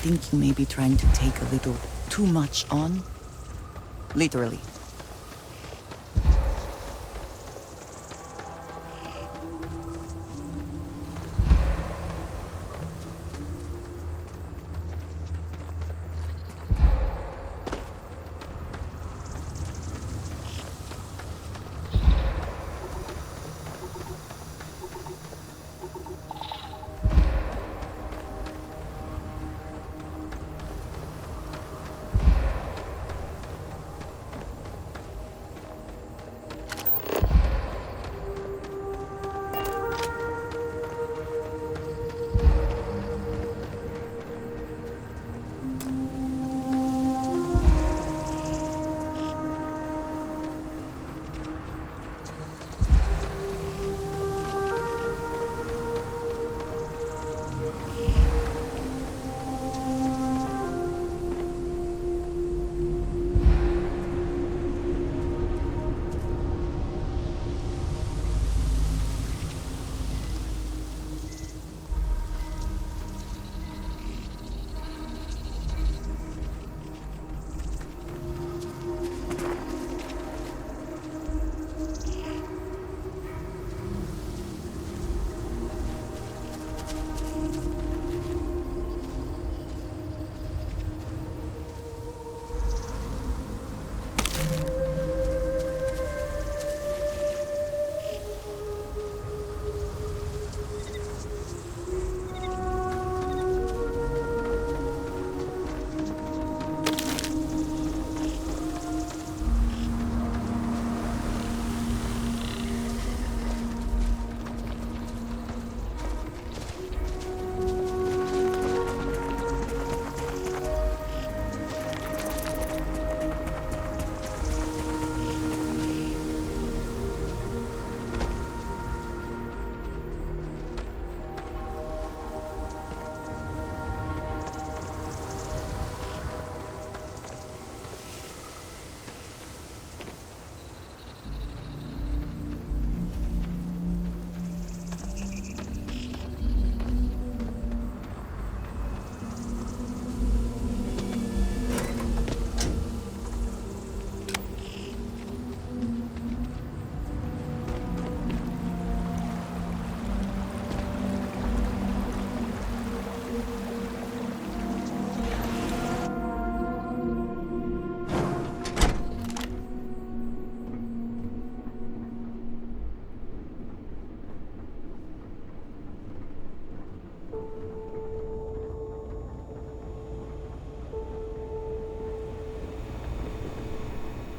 think you may be trying to take a little too much on. Literally.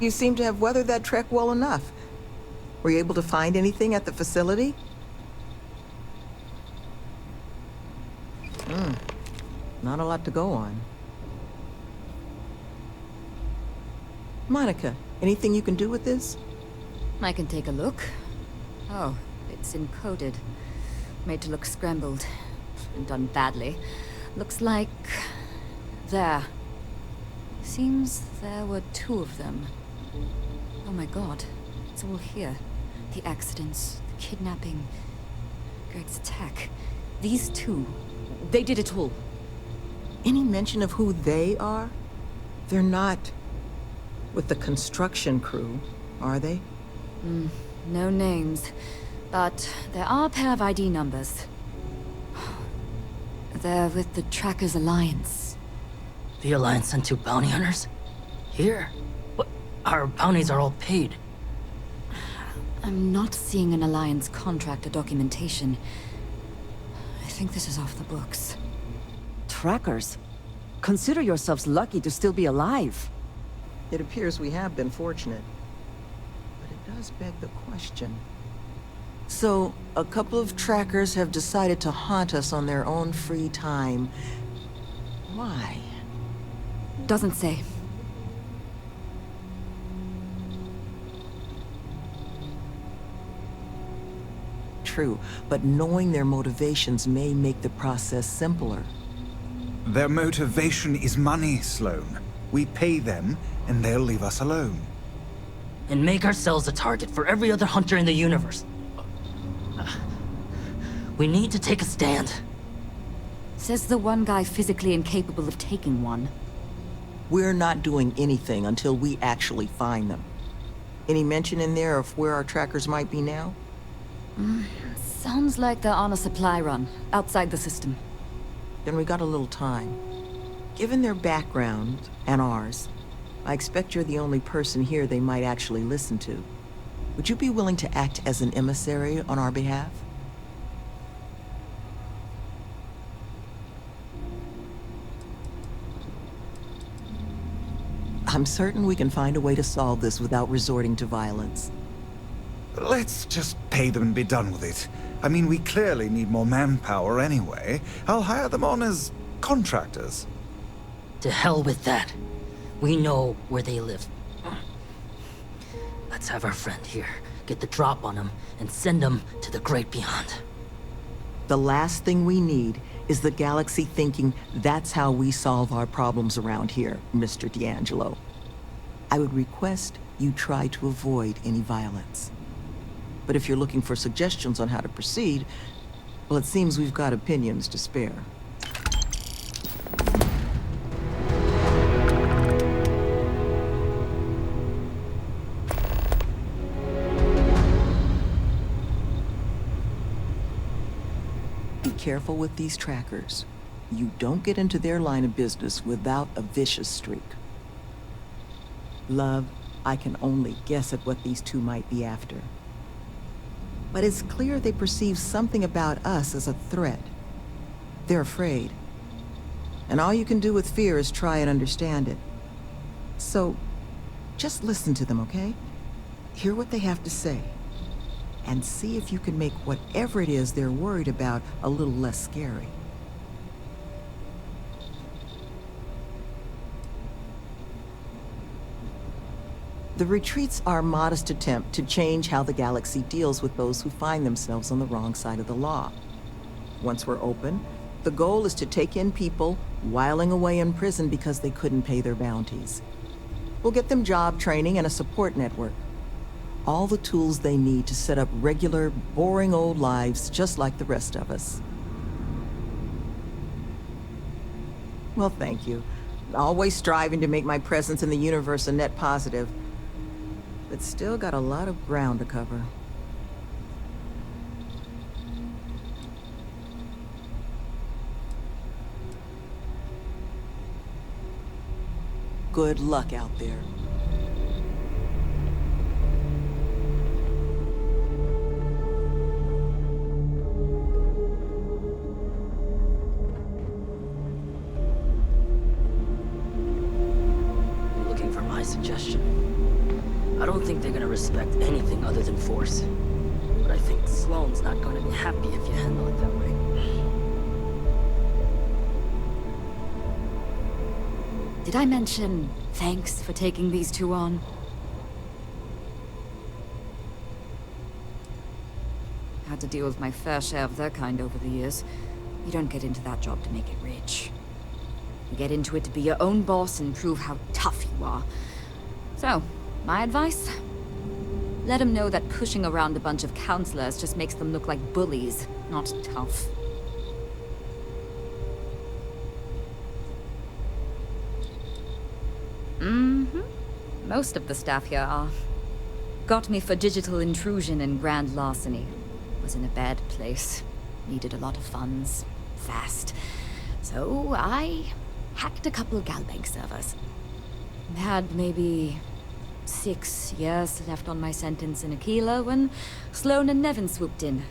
You seem to have weathered that trek well enough. Were you able to find anything at the facility? Not a lot to go on. Monica, anything you can do with this? I can take a look. Oh, it's encoded. Made to look scrambled. And done badly. Looks like... there. Seems there were two of them. Oh my god. It's all here. The accidents, the kidnapping, Greg's attack. These two, they did it all. Any mention of who they are? They're not with the construction crew, are they? No names. But there are a pair of ID numbers. They're with the Trackers Alliance. The Alliance sent two bounty hunters? Here? But our bounties are all paid. I'm not seeing an Alliance contract or documentation. I think this is off the books. Trackers. Consider yourselves lucky to still be alive. It appears we have been fortunate. But it does beg the question. So, a couple of trackers have decided to haunt us on their own free time. Why? Doesn't say. True, but knowing their motivations may make the process simpler. Their motivation is money, Sloan. We pay them, and they'll leave us alone. And make ourselves a target for every other hunter in the universe. We need to take a stand. Says the one guy physically incapable of taking one. We're not doing anything until we actually find them. Any mention in there of where our trackers might be now? Sounds like they're on a supply run, outside the system. Then we got a little time. Given their background, and ours, I expect you're the only person here they might actually listen to. Would you be willing to act as an emissary on our behalf? I'm certain we can find a way to solve this without resorting to violence. Let's just pay them and be done with it. I mean, we clearly need more manpower anyway. I'll hire them on as contractors. To hell with that. We know where they live. Let's have our friend here get the drop on them and send them to the great beyond. The last thing we need is the galaxy thinking that's how we solve our problems around here, Mr. D'Angelo. I would request you try to avoid any violence. But if you're looking for suggestions on how to proceed, well, it seems we've got opinions to spare. Be careful with these trackers. You don't get into their line of business without a vicious streak. Love, I can only guess at what these two might be after. But it's clear they perceive something about us as a threat. They're afraid. And all you can do with fear is try and understand it. So, just listen to them, okay? Hear what they have to say. And see if you can make whatever it is they're worried about a little less scary. The retreats are a modest attempt to change how the galaxy deals with those who find themselves on the wrong side of the law. Once we're open, the goal is to take in people whiling away in prison because they couldn't pay their bounties. We'll get them job training and a support network. All the tools they need to set up regular, boring old lives just like the rest of us. Well, thank you. Always striving to make my presence in the universe a net positive. But still got a lot of ground to cover. Good luck out there. You're looking for my suggestion? I don't think they're gonna respect anything other than force. But I think Sloane's not gonna be happy if you handle it that way. Did I mention thanks for taking these two on? Had to deal with my fair share of their kind over the years. You don't get into that job to make it rich. You get into it to be your own boss and prove how tough you are. So, my advice? Let them know that pushing around a bunch of counselors just makes them look like bullies, not tough. Most of the staff here are. Got me for digital intrusion and grand larceny. Was in a bad place. Needed a lot of funds. Fast. So I hacked a couple of Galbank servers. Had maybe 6 years left on my sentence in Aquila when Sloane and Nevin swooped in.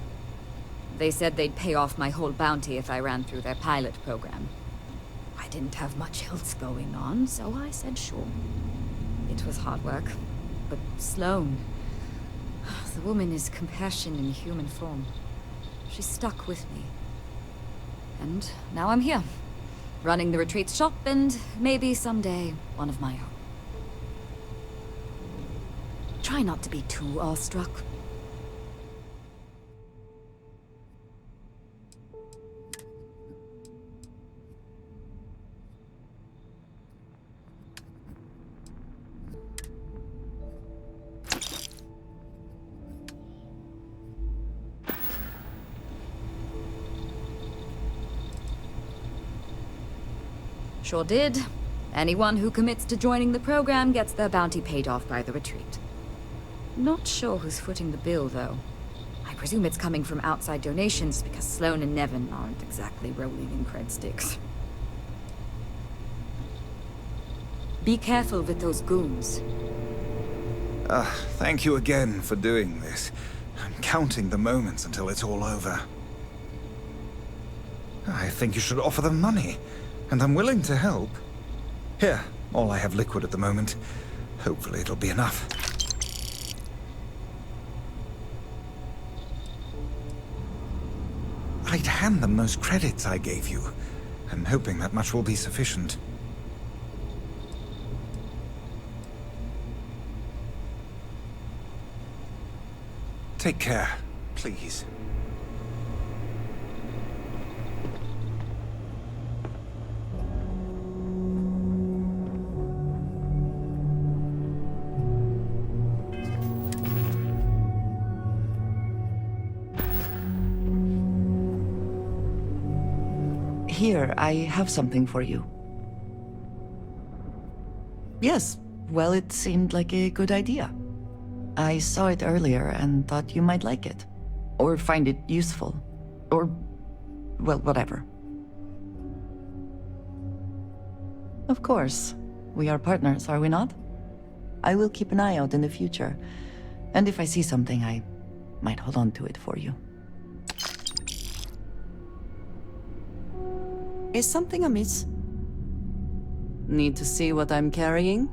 They said they'd pay off my whole bounty if I ran through their pilot program. I didn't have much else going on, so I said sure. It was hard work, but Sloane, the woman is compassion in human form. She stuck with me. And now I'm here, running the retreat shop and maybe someday one of my own. Try not to be too awestruck. Sure did. Anyone who commits to joining the program gets their bounty paid off by the retreat. Not sure who's footing the bill, though. I presume it's coming from outside donations because Sloan and Nevin aren't exactly rolling in cred sticks. Be careful with those goons. Thank you again for doing this. I'm counting the moments until it's all over. I think you should offer them money, and I'm willing to help. Here, all I have liquid at the moment. Hopefully it'll be enough. I'd hand them those credits I gave you. I'm hoping that much will be sufficient. Take care, please. Here, I have something for you. Yes, well, it seemed like a good idea. I saw it earlier and thought you might like it. Or find it useful. Or, well, whatever. Of course. We are partners, are we not? I will keep an eye out in the future. And if I see something, I might hold on to it for you. Is something amiss? Need to see what I'm carrying?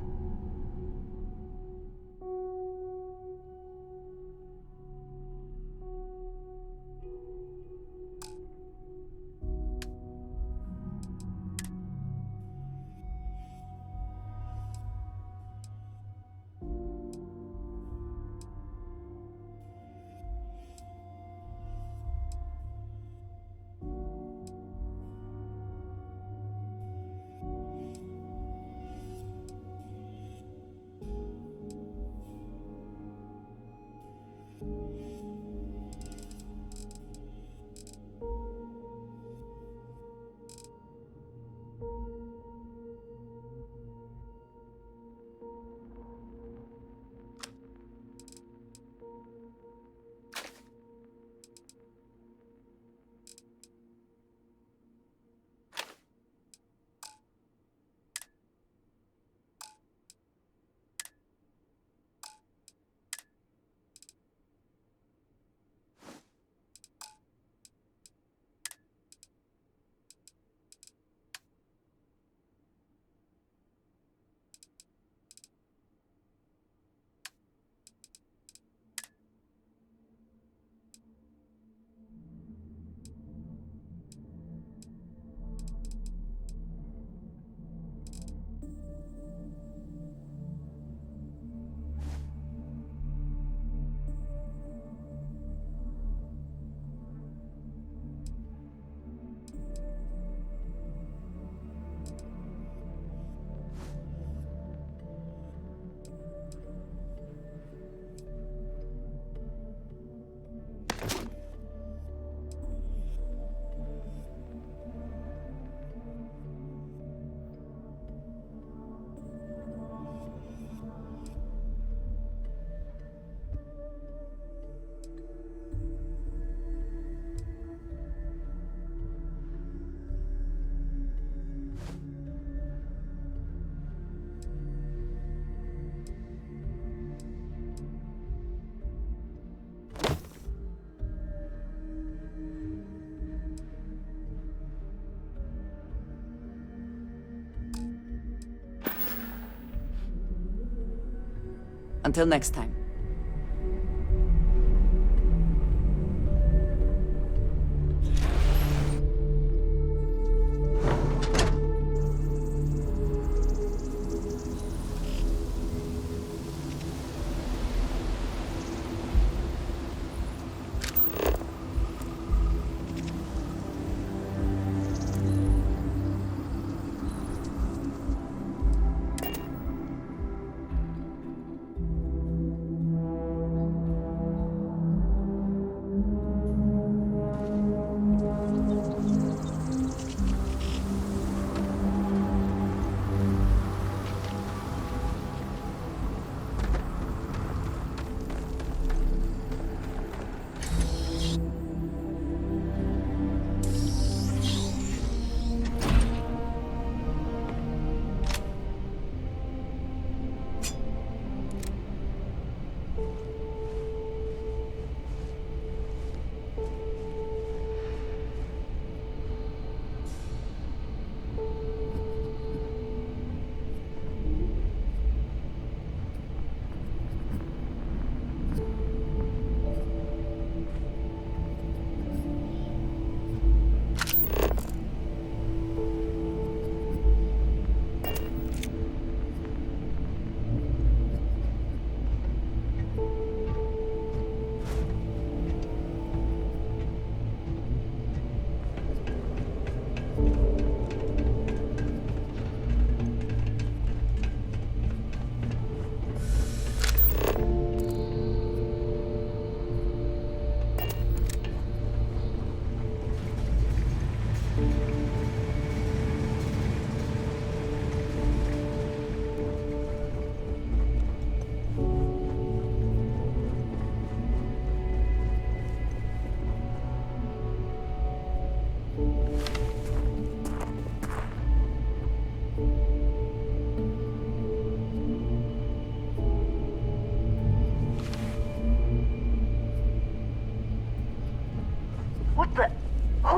Until next time.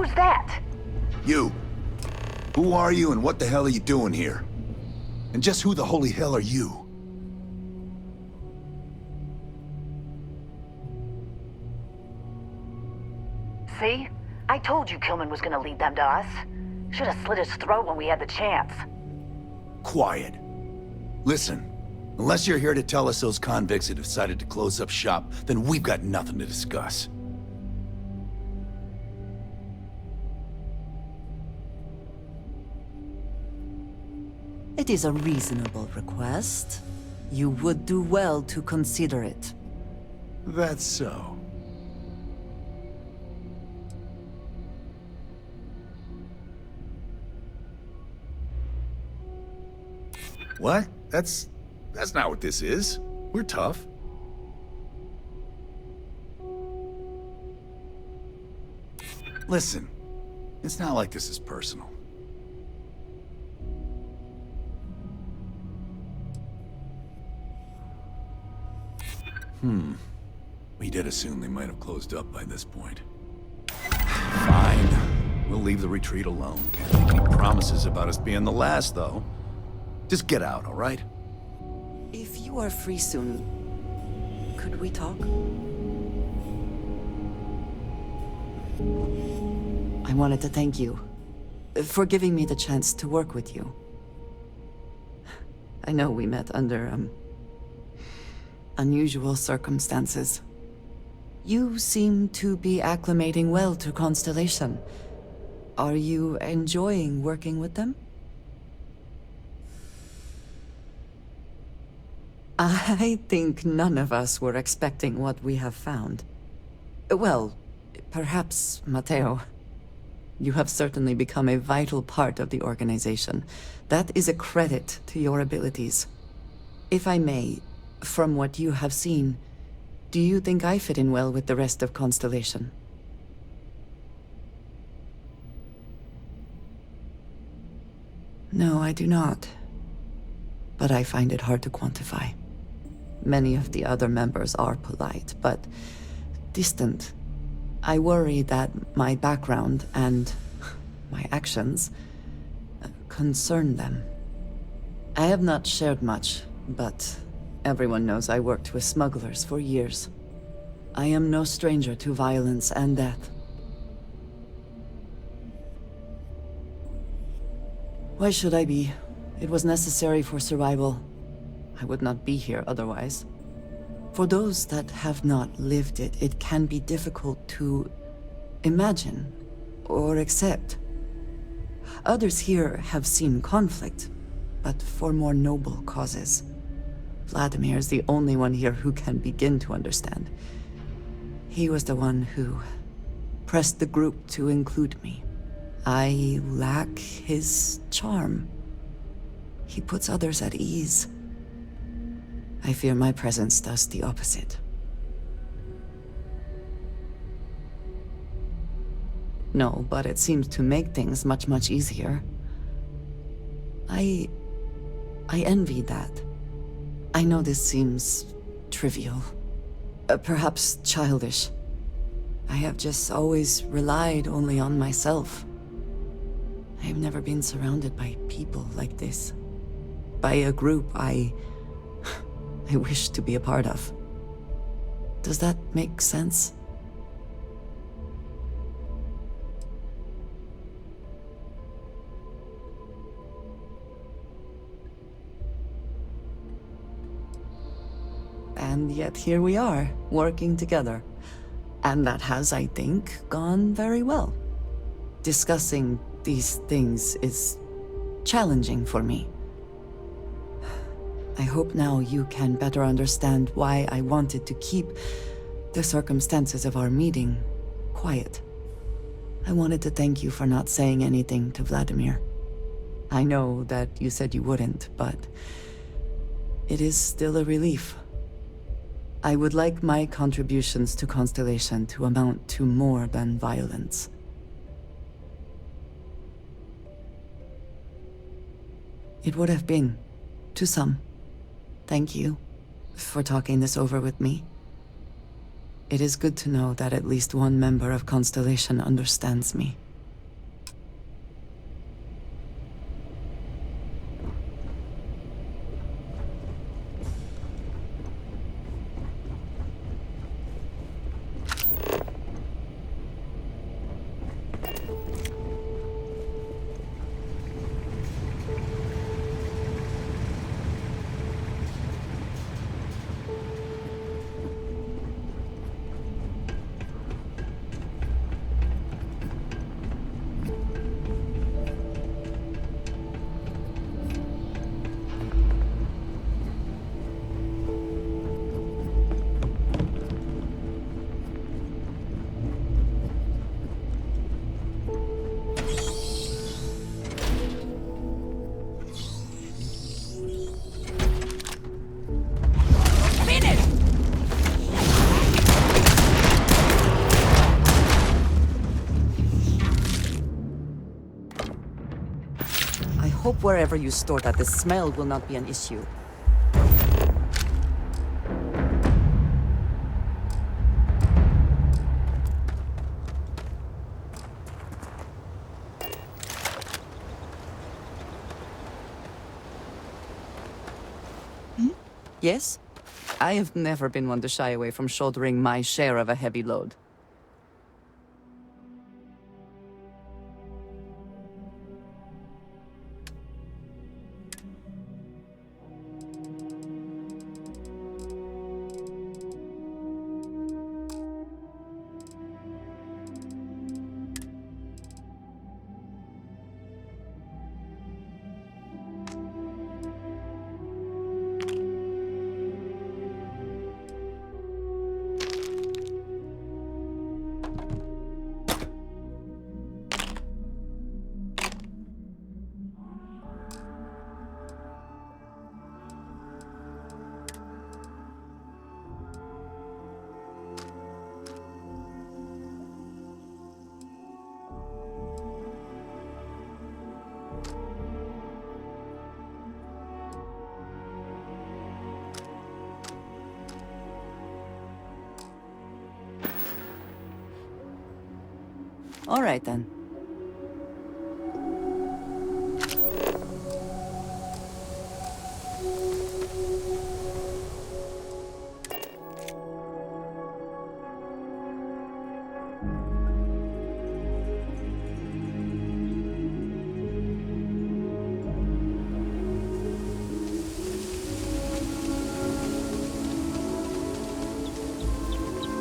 Who's that? You. Who are you and what the hell are you doing here? And just who the holy hell are you? See? I told you Kilman was gonna lead them to us. Should have slit his throat when we had the chance. Quiet. Listen, unless you're here to tell us those convicts have decided to close up shop, then we've got nothing to discuss. It is a reasonable request. You would do well to consider it. That's so. What? That's not what this is. We're tough. Listen, it's not like this is personal. We did assume they might have closed up by this point. Fine. We'll leave the retreat alone. Can't make any promises about us being the last, though. Just get out, all right? If you are free soon, could we talk? I wanted to thank you for giving me the chance to work with you. I know we met under, unusual circumstances. You seem to be acclimating well to Constellation. Are you enjoying working with them? I think none of us were expecting what we have found. Well, perhaps Matteo. You have certainly become a vital part of the organization. That is a credit to your abilities. If I may, from what you have seen, do you think I fit in well with the rest of Constellation? No, I do not. But I find it hard to quantify. Many of the other members are polite, but distant. I worry that my background and my actions concern them. I have not shared much, but everyone knows I worked with smugglers for years. I am no stranger to violence and death. Why should I be? It was necessary for survival. I would not be here otherwise. For those that have not lived it, it can be difficult to imagine or accept. Others here have seen conflict, but for more noble causes. Vladimir is the only one here who can begin to understand. He was the one who pressed the group to include me. I lack his charm. He puts others at ease. I fear my presence does the opposite. No, but it seems to make things much, much easier. I envy that. I know this seems trivial, perhaps childish. I have just always relied only on myself. I have never been surrounded by people like this. By a group I wish to be a part of. Does that make sense? And yet here we are, working together. And that has, I think, gone very well. Discussing these things is challenging for me. I hope now you can better understand why I wanted to keep the circumstances of our meeting quiet. I wanted to thank you for not saying anything to Vladimir. I know that you said you wouldn't, but it is still a relief. I would like my contributions to Constellation to amount to more than violence. It would have been, to some. Thank you for talking this over with me. It is good to know that at least one member of Constellation understands me. wherever you store that the smell will not be an issue. Yes? I have never been one to shy away from shouldering my share of a heavy load. All right, then.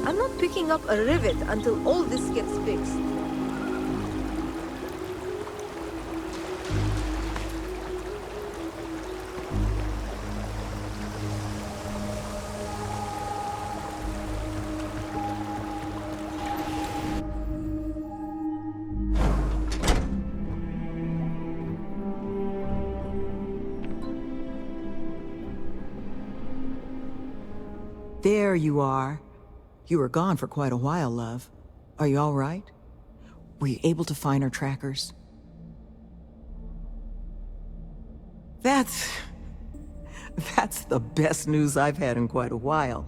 I'm not picking up a rivet until all this gets fixed. There you are. You were gone for quite a while, love. Are you all right? Were you able to find our trackers? That's the best news I've had in quite a while.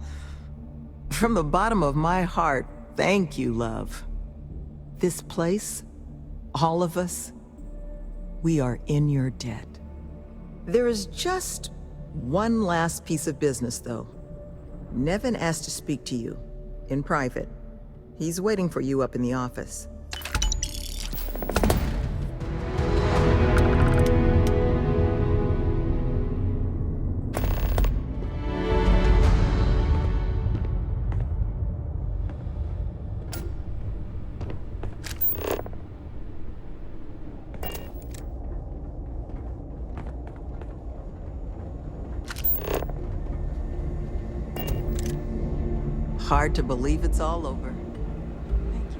From the bottom of my heart, thank you, love. This place, all of us, we are in your debt. There is just one last piece of business, though. Nevin asked to speak to you, in private. He's waiting for you up in the office. Hard to believe it's all over. Thank you.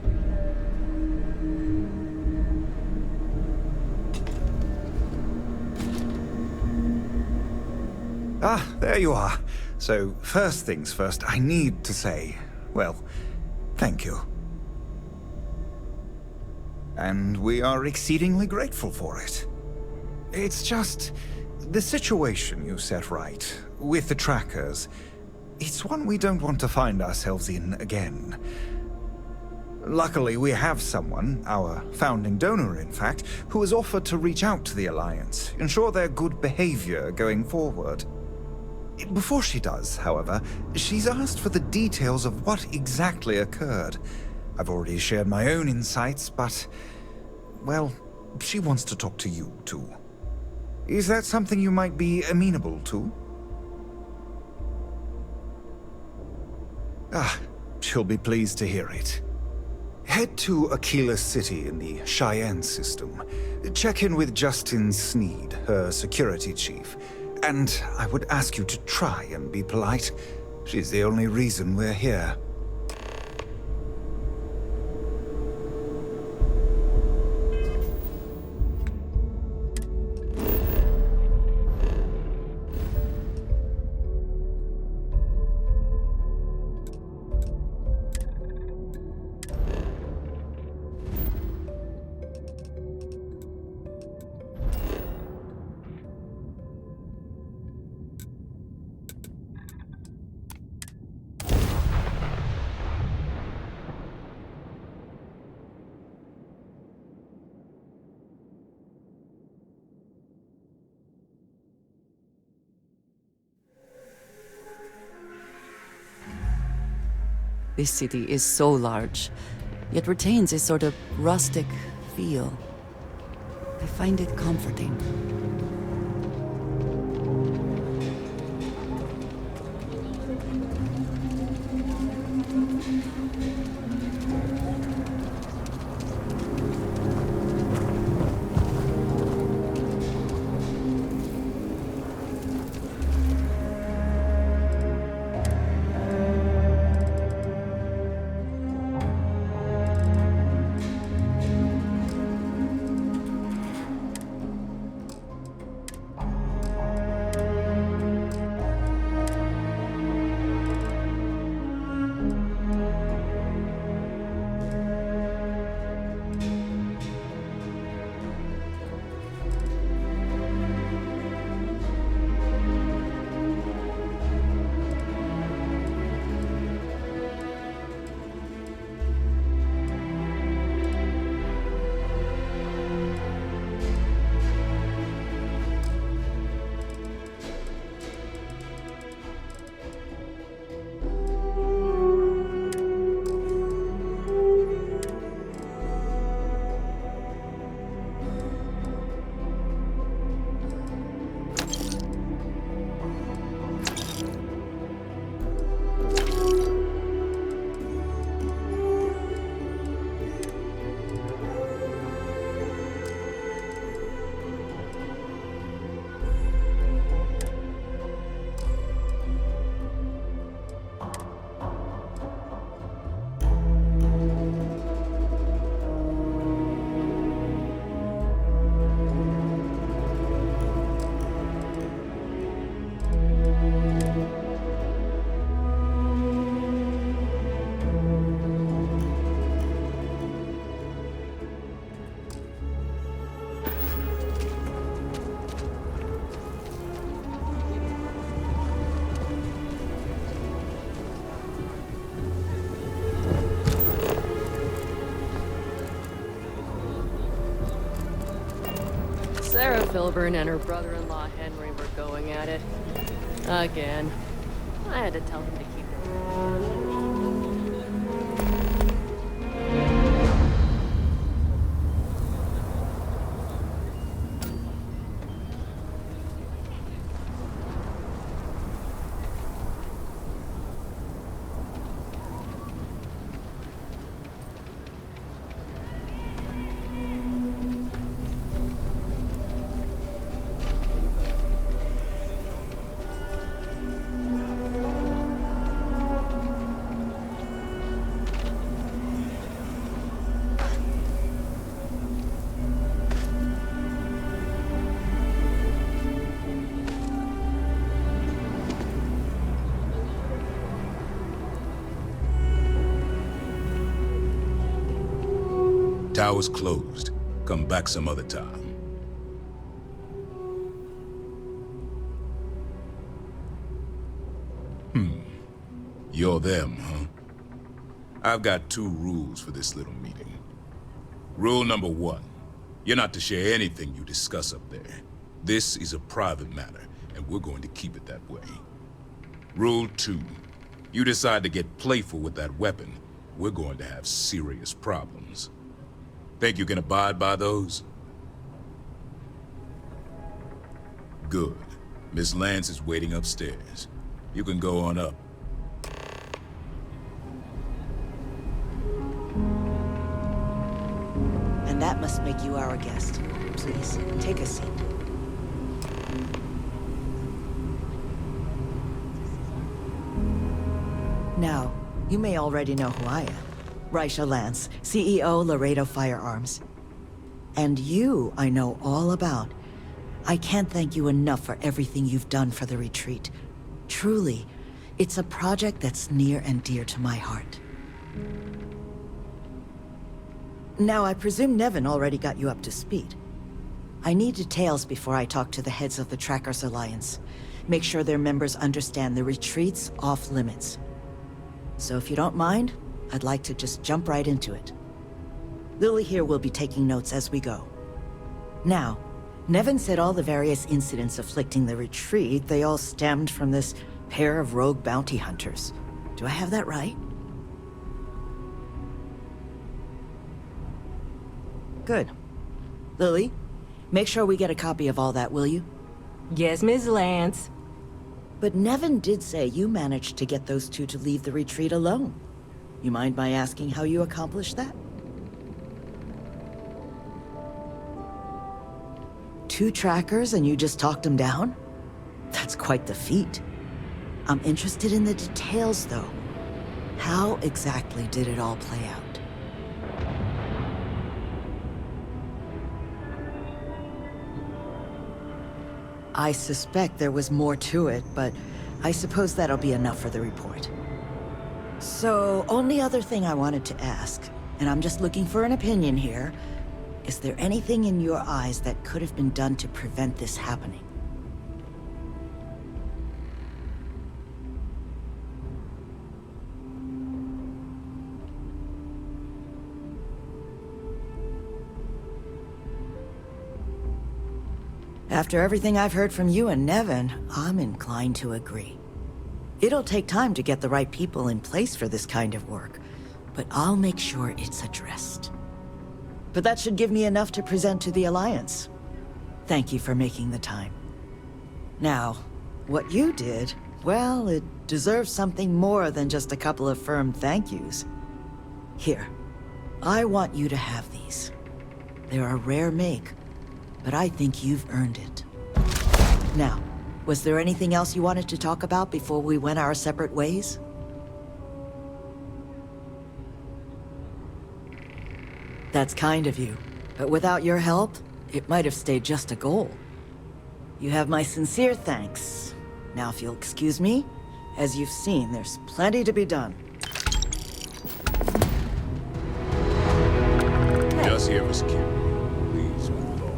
Ah, there you are. So, first things first, I need to say, well, thank you. And we are exceedingly grateful for it. It's just the situation you set right, with the trackers. It's one we don't want to find ourselves in again. Luckily, we have someone, our founding donor in fact, who has offered to reach out to the Alliance, ensure their good behavior going forward. Before she does, however, she's asked for the details of what exactly occurred. I've already shared my own insights, but, well, she wants to talk to you too. Is that something you might be amenable to? Ah, she'll be pleased to hear it. Head to Aquila City in the Cheyenne system. Check in with Justin Sneed, her security chief. And I would ask you to try and be polite. She's the only reason we're here. This city is so large, yet retains a sort of rustic feel. I find it comforting. Sarah Filburn and her brother-in-law Henry were going at it. Again. I had to tell him to keep it. Tower's closed. Come back some other time. You're them, huh? I've got 2 rules for this little meeting. Rule number 1, you're not to share anything you discuss up there. This is a private matter, and we're going to keep it that way. Rule 2, you decide to get playful with that weapon, we're going to have serious problems. Think you can abide by those? Good. Miss Lance is waiting upstairs. You can go on up. And that must make you our guest. Please, take a seat. Now, you may already know who I am. Raisha Lance, CEO, Laredo Firearms. And you, I know all about. I can't thank you enough for everything you've done for the retreat. Truly, it's a project that's near and dear to my heart. Now, I presume Nevin already got you up to speed. I need details before I talk to the heads of the Trackers Alliance. Make sure their members understand the retreat's off limits. So if you don't mind, I'd like to just jump right into it. Lily here will be taking notes as we go. Now, Nevin said all the various incidents afflicting the retreat, they all stemmed from this pair of rogue bounty hunters. Do I have that right? Good. Lily, make sure we get a copy of all that, will you? Yes, Miss Lance. But Nevin did say you managed to get those two to leave the retreat alone. You mind my asking how you accomplished that? 2 trackers and you just talked them down? That's quite the feat. I'm interested in the details, though. How exactly did it all play out? I suspect there was more to it, but I suppose that'll be enough for the report. So, only other thing I wanted to ask, and I'm just looking for an opinion here, is there anything in your eyes that could have been done to prevent this happening? After everything I've heard from you and Nevin, I'm inclined to agree. It'll take time to get the right people in place for this kind of work, but I'll make sure it's addressed. But that should give me enough to present to the Alliance. Thank you for making the time. Now, what you did, well, it deserves something more than just a couple of firm thank yous. Here, I want you to have these. They're a rare make, but I think you've earned it. Now, was there anything else you wanted to talk about before we went our separate ways? That's kind of you, but without your help, it might have stayed just a goal. You have my sincere thanks. Now if you'll excuse me, as you've seen, there's plenty to be done. Just here was cute. Please, with it all.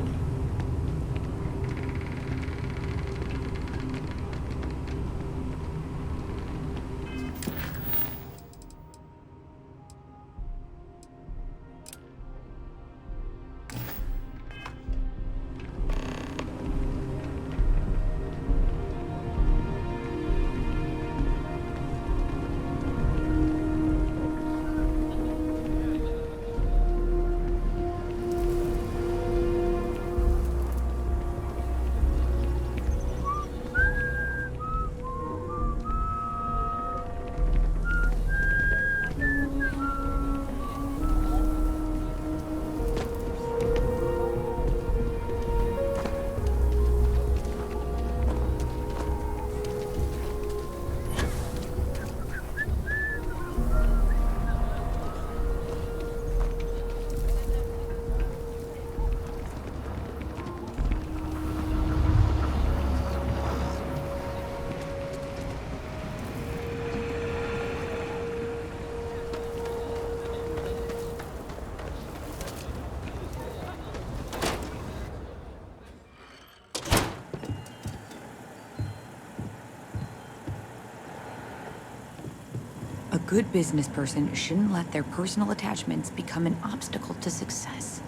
A good business person shouldn't let their personal attachments become an obstacle to success.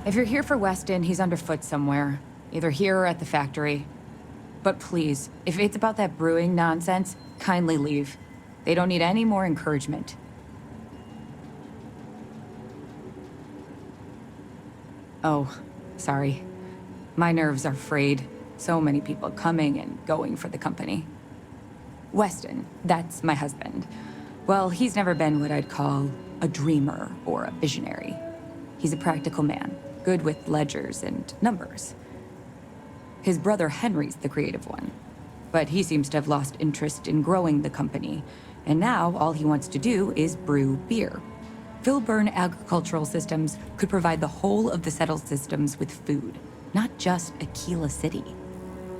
If you're here for Weston, he's underfoot somewhere. Either here or at the factory. But please, if it's about that brewing nonsense, kindly leave. They don't need any more encouragement. Oh, sorry. My nerves are frayed. So many people coming and going for the company. Weston, that's my husband. Well, he's never been what I'd call a dreamer or a visionary. He's a practical man, good with ledgers and numbers. His brother Henry's the creative one, but he seems to have lost interest in growing the company, and now all he wants to do is brew beer. Filburn Agricultural Systems could provide the whole of the settled systems with food, not just Aquila City.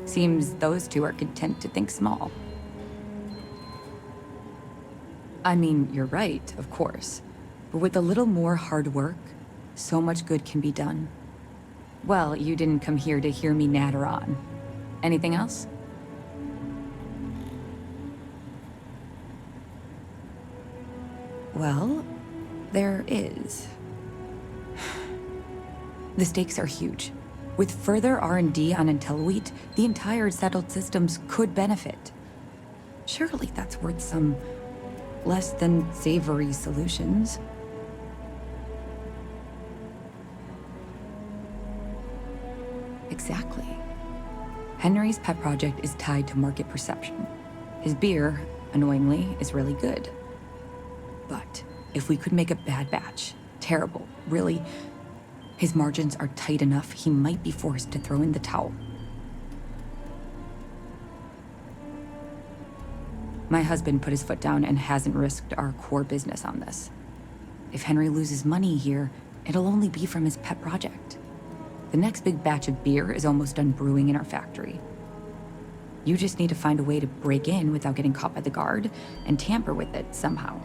Seems those two are content to think small. I mean, you're right, of course. But with a little more hard work, so much good can be done. Well, you didn't come here to hear me natter on. Anything else? Well, there is. The stakes are huge. With further R&D on IntelliWheat, the entire settled systems could benefit. Surely that's worth some less than savory solutions. Henry's pet project is tied to market perception. His beer, annoyingly, is really good. But if we could make a bad batch, terrible, really, his margins are tight enough he might be forced to throw in the towel. My husband put his foot down and hasn't risked our core business on this. If Henry loses money here, it'll only be from his pet project. The next big batch of beer is almost done brewing in our factory. You just need to find a way to break in without getting caught by the guard and tamper with it somehow.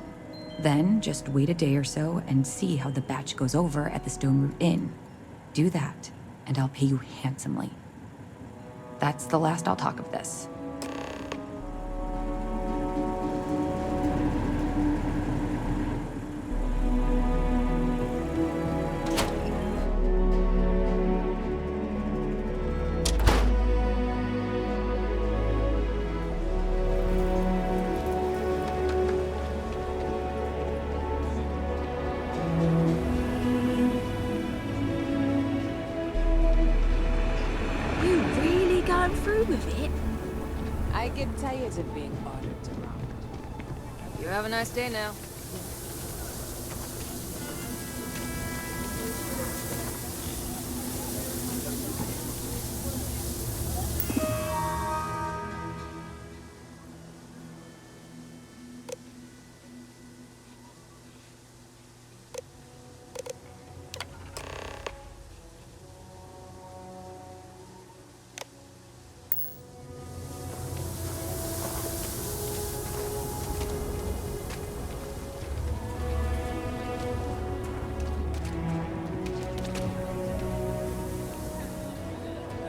Then just wait a day or so and see how the batch goes over at the Stone Root Inn. Do that, and I'll pay you handsomely. That's the last I'll talk of this. I get tired of being ordered around. You have a nice day now.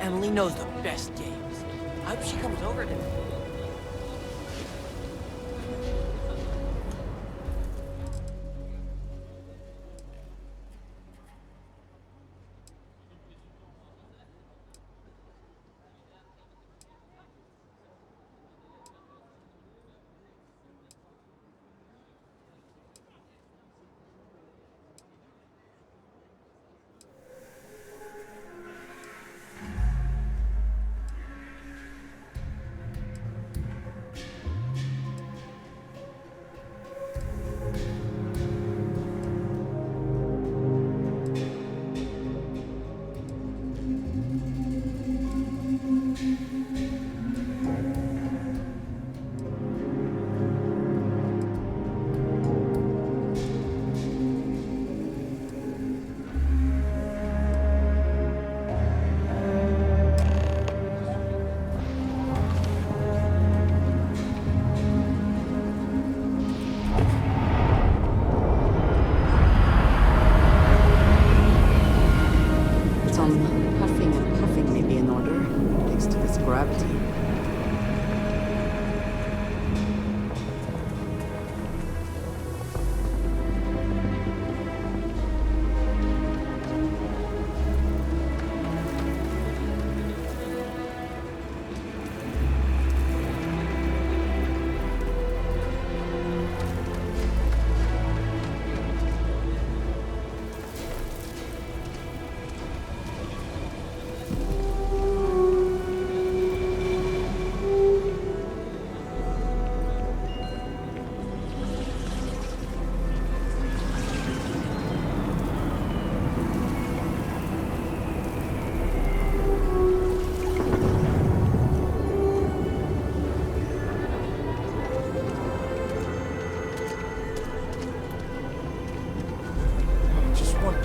Emily knows the best games. I hope she comes over to me.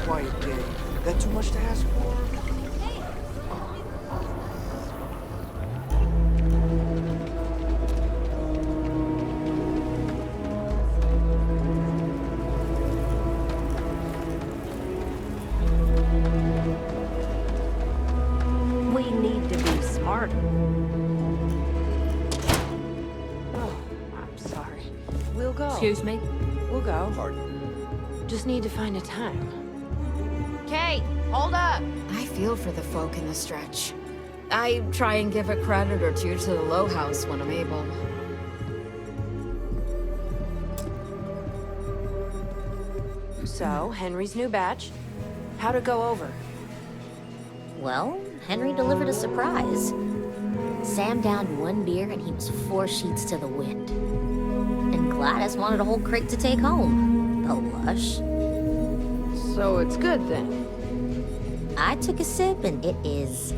Quiet day. That too much to ask for? We need to be smarter. Oh, I'm sorry. We'll go. Excuse me? We'll go. Pardon? Just need to find a time. Kate, hold up! I feel for the folk in the stretch. I try and give a credit or two to the Low House when I'm able. So, Henry's new batch. How'd it go over? Well, Henry delivered a surprise. Sam downed one beer and he was 4 sheets to the wind. And Gladys wanted a whole crate to take home. The lush. So it's good then? I took a sip and it is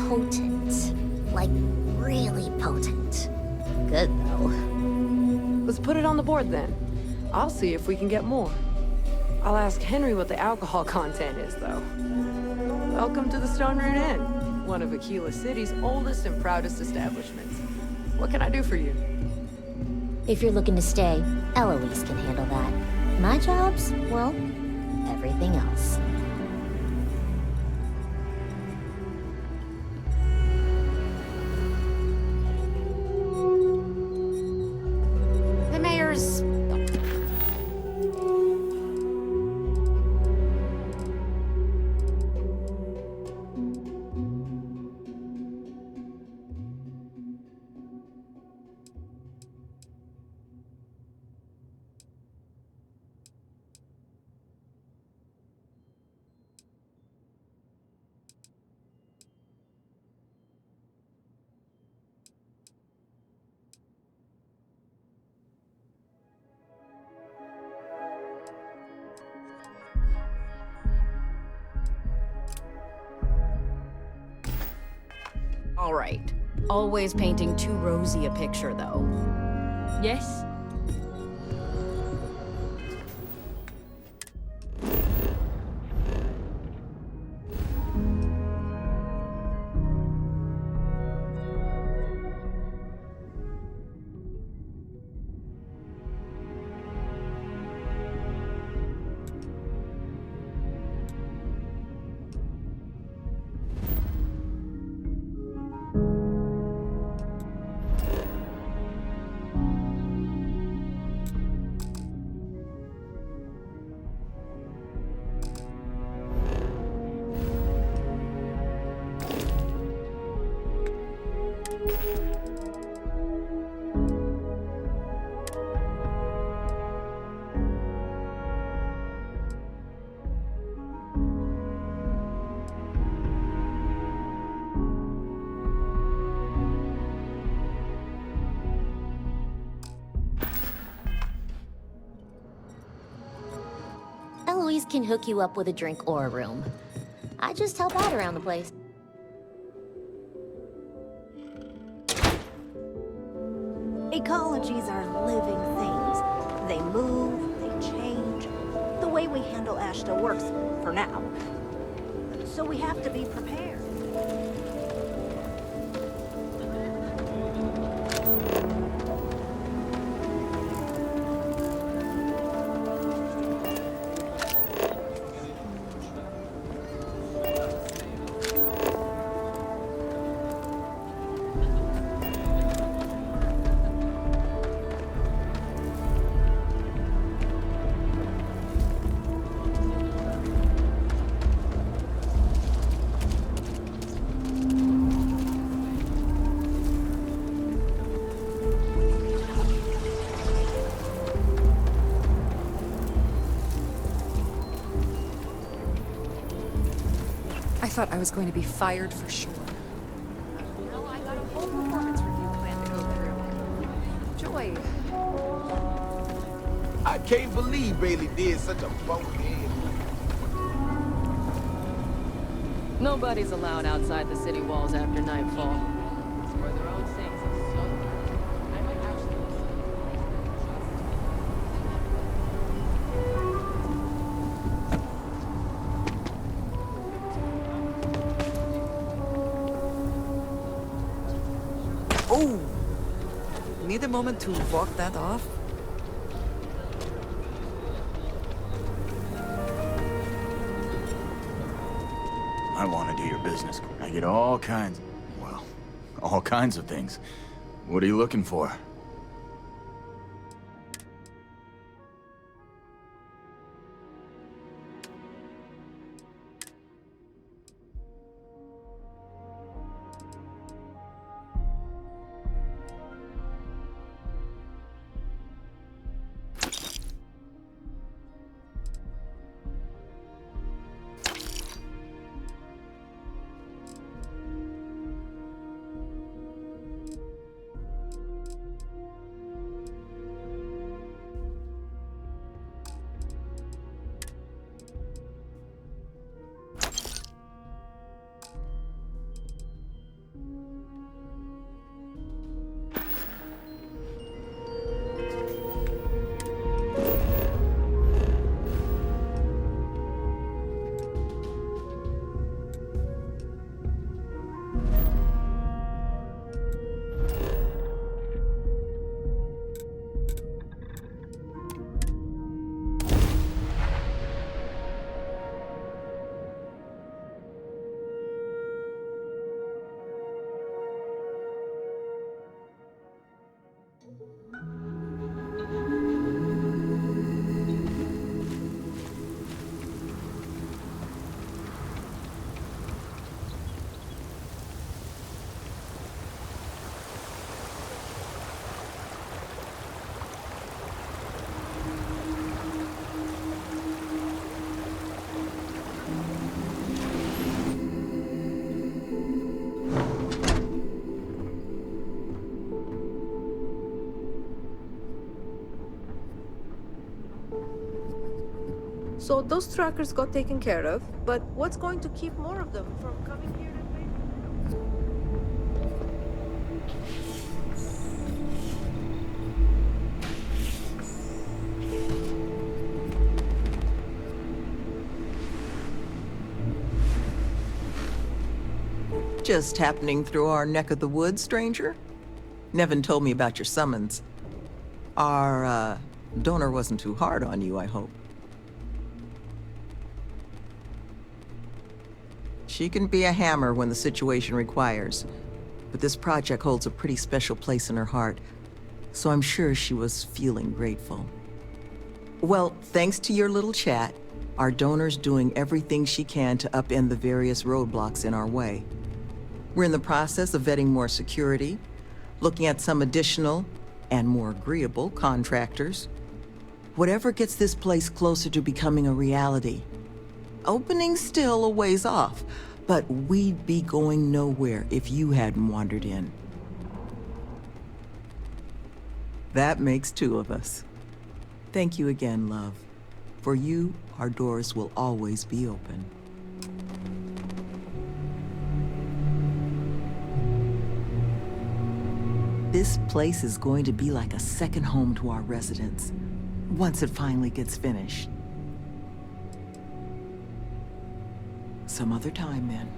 potent. Like, really potent. Good though. Let's put it on the board then. I'll see if we can get more. I'll ask Henry what the alcohol content is, though. Welcome to the Stone Root Inn, one of Aquila City's oldest and proudest establishments. What can I do for you? If you're looking to stay, Eloise can handle that. My job's, well, everything else. The mayor's... All right. Always painting too rosy a picture, though. Yes? Eloise can hook you up with a drink or a room. I just help out around the place. Ecologies are living things. They move, they change. The way we handle Ashta works for now. So we have to be prepared. I thought I was going to be fired for sure. Well, I got a whole performance review plan to go through. Joy. I can't believe Bailey did such a bonehead. Nobody's allowed outside the city walls after nightfall. It's for their own sakes. I might actually... Oh! Need a moment to walk that off? I want to do your business. I get all kinds, well, all kinds of things. What are you looking for? So those trackers got taken care of, but what's going to keep more of them from coming here to Just happening through our neck of the woods, stranger? Nevin told me about your summons. Our, donor wasn't too hard on you, I hope. She can be a hammer when the situation requires, but this project holds a pretty special place in her heart, so I'm sure she was feeling grateful. Well, thanks to your little chat, our donor's doing everything she can to upend the various roadblocks in our way. We're in the process of vetting more security, looking at some additional and more agreeable contractors. Whatever gets this place closer to becoming a reality. Opening's still a ways off, but we'd be going nowhere if you hadn't wandered in. That makes two of us. Thank you again, love. For you, our doors will always be open. This place is going to be like a second home to our residents, once it finally gets finished. Some other time, then.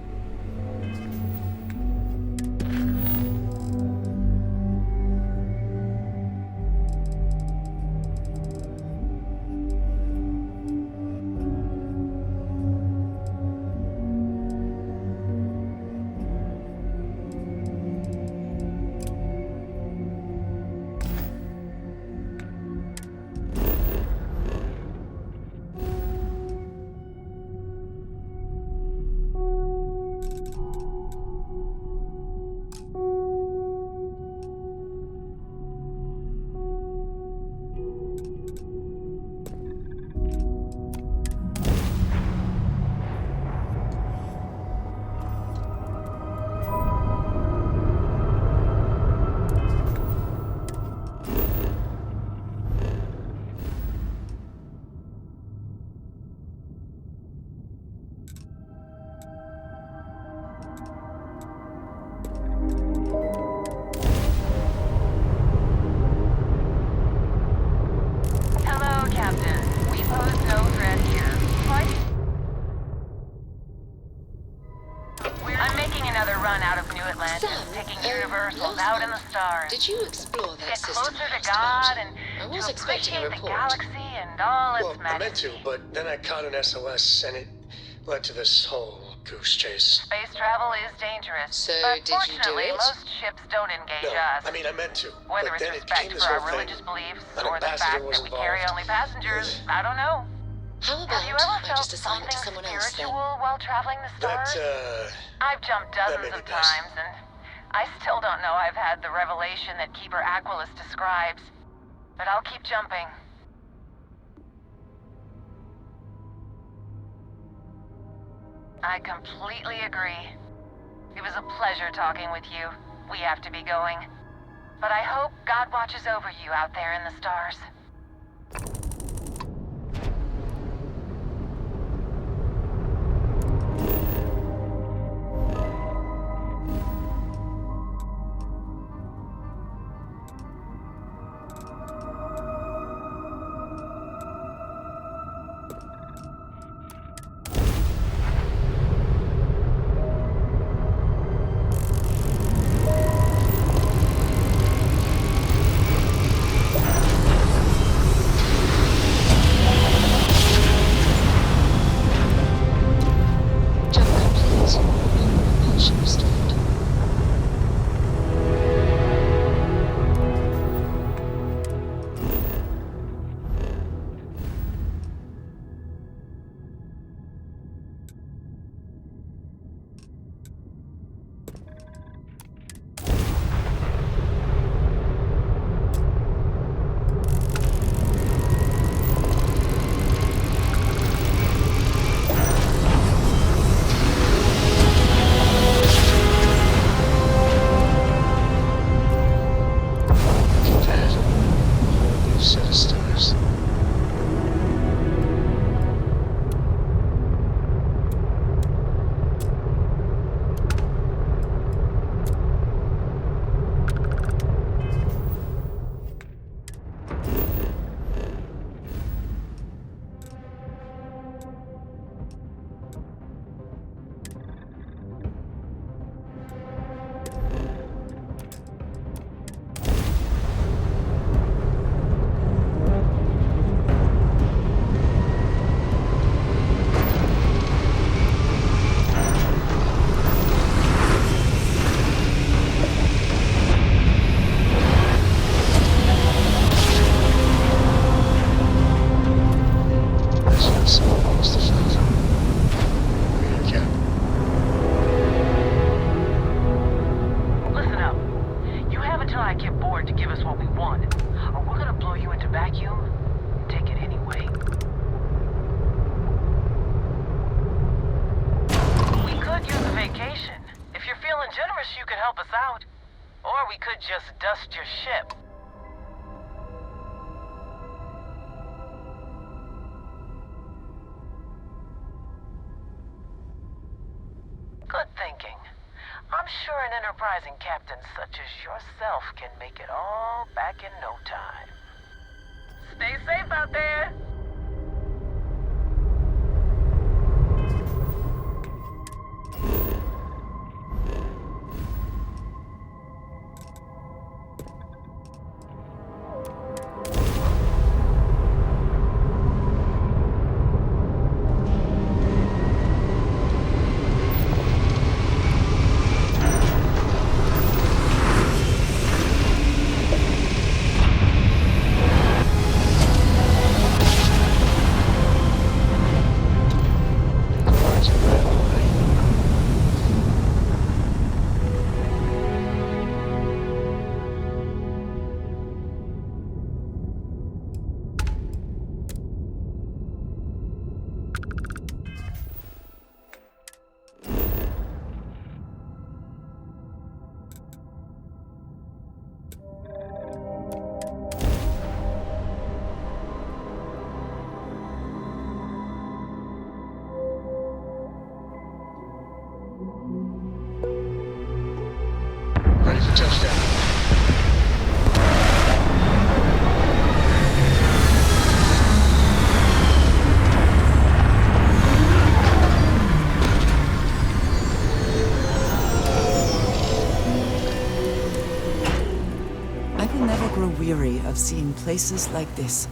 Did you explore that Get system? closer to God and I was to expecting a appreciate the report. galaxy and all its Well, I meant to, but then I caught an SOS and it led to this whole goose chase. Space travel is dangerous. So, but did you do fortunately, it? most ships don't engage No, us. I mean, I meant to. Whether but it's then it respect became this for our whole thing. religious beliefs An or the ambassador fact was that we carry involved. only passengers, I don't know. How Have you about ever I felt just assign it something to someone else then? spiritual while traveling the stars? I've jumped that dozens may be of best. times, and I still don't know I've had the revelation that Keeper Aquilus describes. But I'll keep jumping. I completely agree. It was a pleasure talking with you. We have to be going. But I hope God watches over you out there in the stars. can't get bored to give us what we want, or we're gonna blow you into vacuum and take it anyway. We could use a vacation. If you're feeling generous, you could help us out. Or we could just dust your ship. Good thinking. I'm sure an enterprising captain such as yourself can make it all back in no time. Stay safe out there! Ready for touchdown. I will never grow weary of seeing places like this.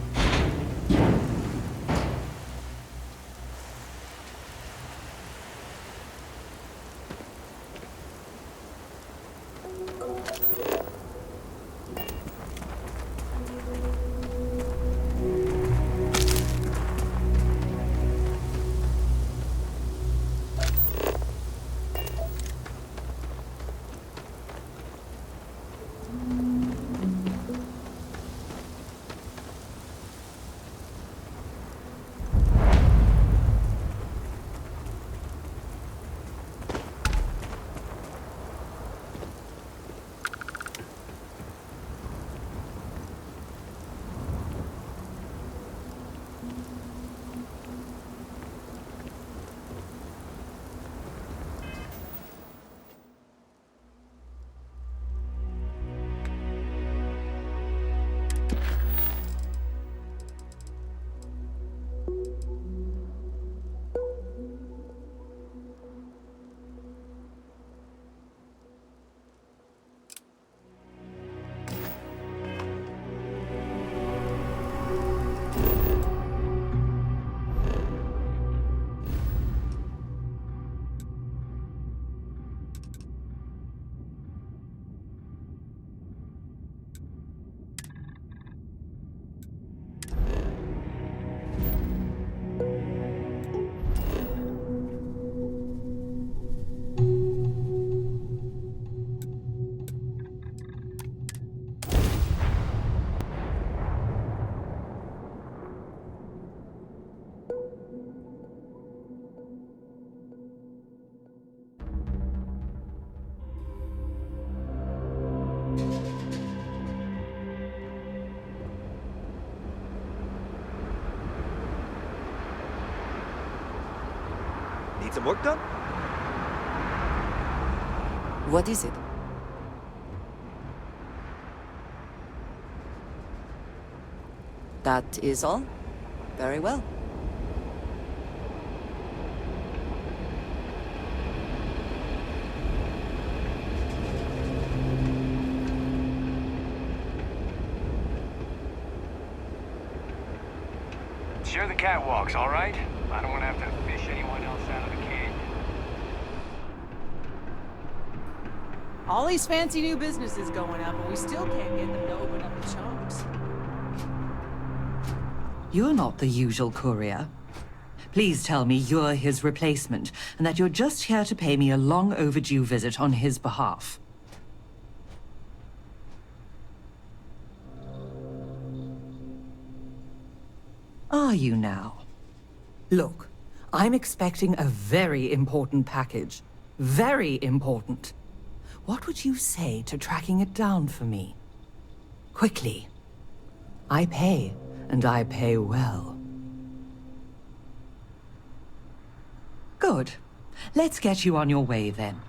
Need some work done? What is it? That is all? Very well. Share the catwalks, all right? I don't want to have to fish anyone else out of the canyon. All these fancy new businesses going up, and we still can't get them to open up the chunks. You're not the usual courier. Please tell me you're his replacement, and that you're just here to pay me a long overdue visit on his behalf. Are you now? Look, I'm expecting a very important package. Very important. What would you say to tracking it down for me? Quickly. I pay, and I pay well. Good. Let's get you on your way then.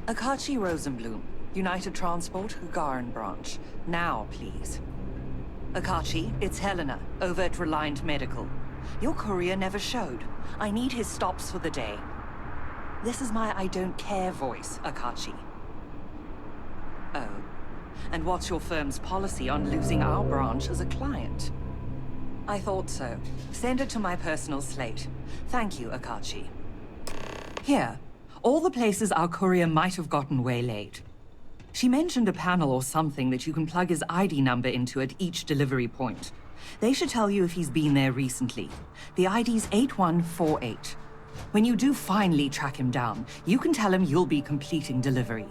Akachi Rosenblum, United Transport, Gagarin branch. Now, please. Akachi, it's Helena, over at Reliant Medical. Your courier never showed. I need his stops for the day. This is my I don't care voice, Akachi. Oh? And what's your firm's policy on losing our branch as a client? I thought so. Send it to my personal slate. Thank you, Akachi. Here. All the places our courier might have gotten waylaid. She mentioned a panel or something that you can plug his ID number into at each delivery point. They should tell you if he's been there recently. The ID's 8148. When you do finally track him down, you can tell him you'll be completing delivery.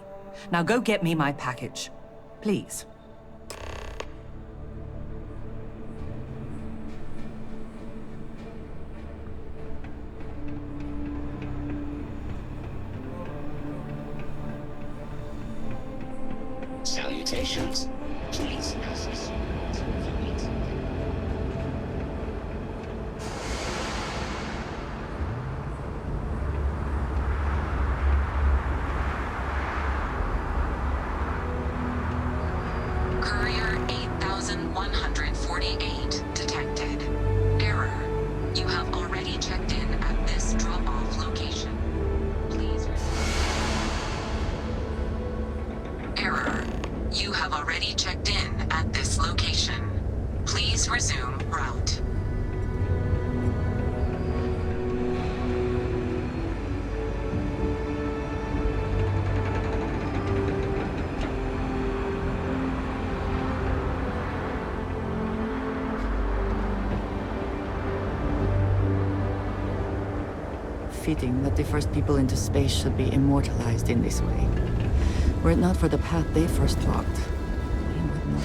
Now go get me my package. Please. Salutations. Please process. Courier 8148 detected. Error. You have already checked in at this drop-off location. Please. Error. You have already checked in at this location. Please resume route. Fitting that the first people into space should be immortalized in this way. Were it not for the path they first walked, they would not.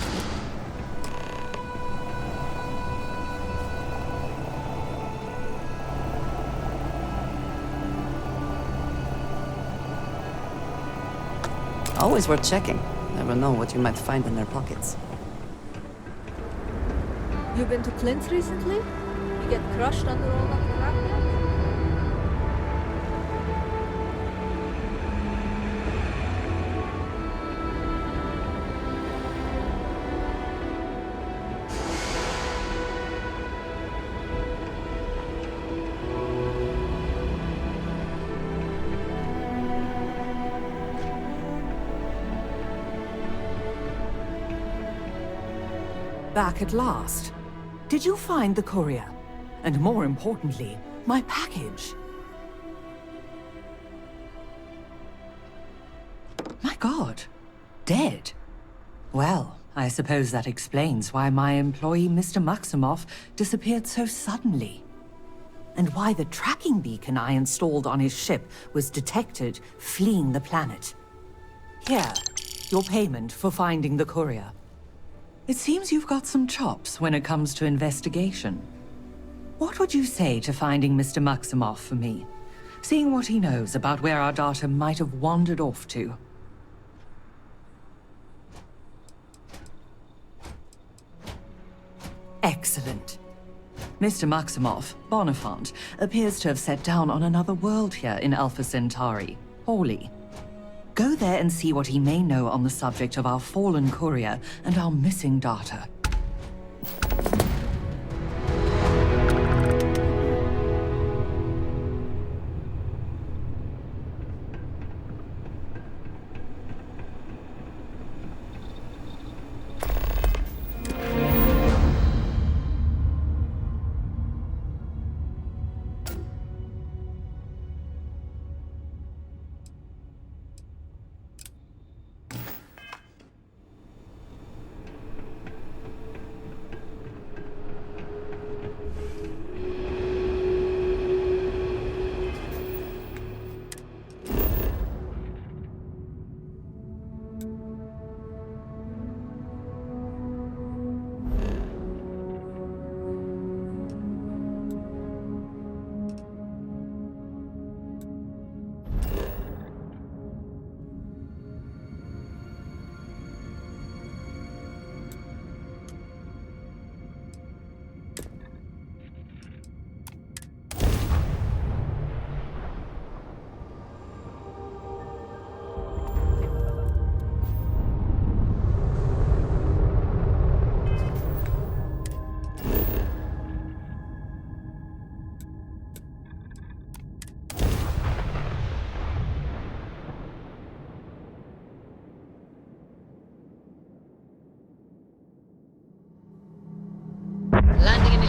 Always worth checking. Never know what you might find in their pockets. You been to Clint's recently? You get crushed under all that crap yet? Back at last. Did you find the courier? And more importantly, my package? My God. Dead? Well, I suppose that explains why my employee, Mr. Maximoff, disappeared so suddenly. And why the tracking beacon I installed on his ship was detected fleeing the planet. Here, your payment for finding the courier. It seems you've got some chops when it comes to investigation. What would you say to finding Mr. Maximoff for me? Seeing what he knows about where our data might have wandered off to. Excellent. Mr. Maximoff, Bonifant, appears to have set down on another world here in Alpha Centauri, Hawley. Go there and see what he may know on the subject of our fallen courier and our missing data.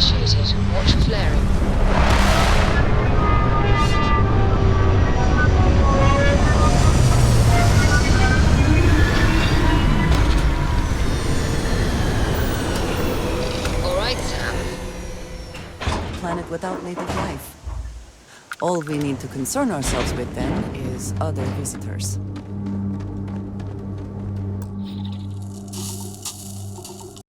initiated. Watch for flaring. All right, Sam. Planet without native life. All we need to concern ourselves with then is other visitors.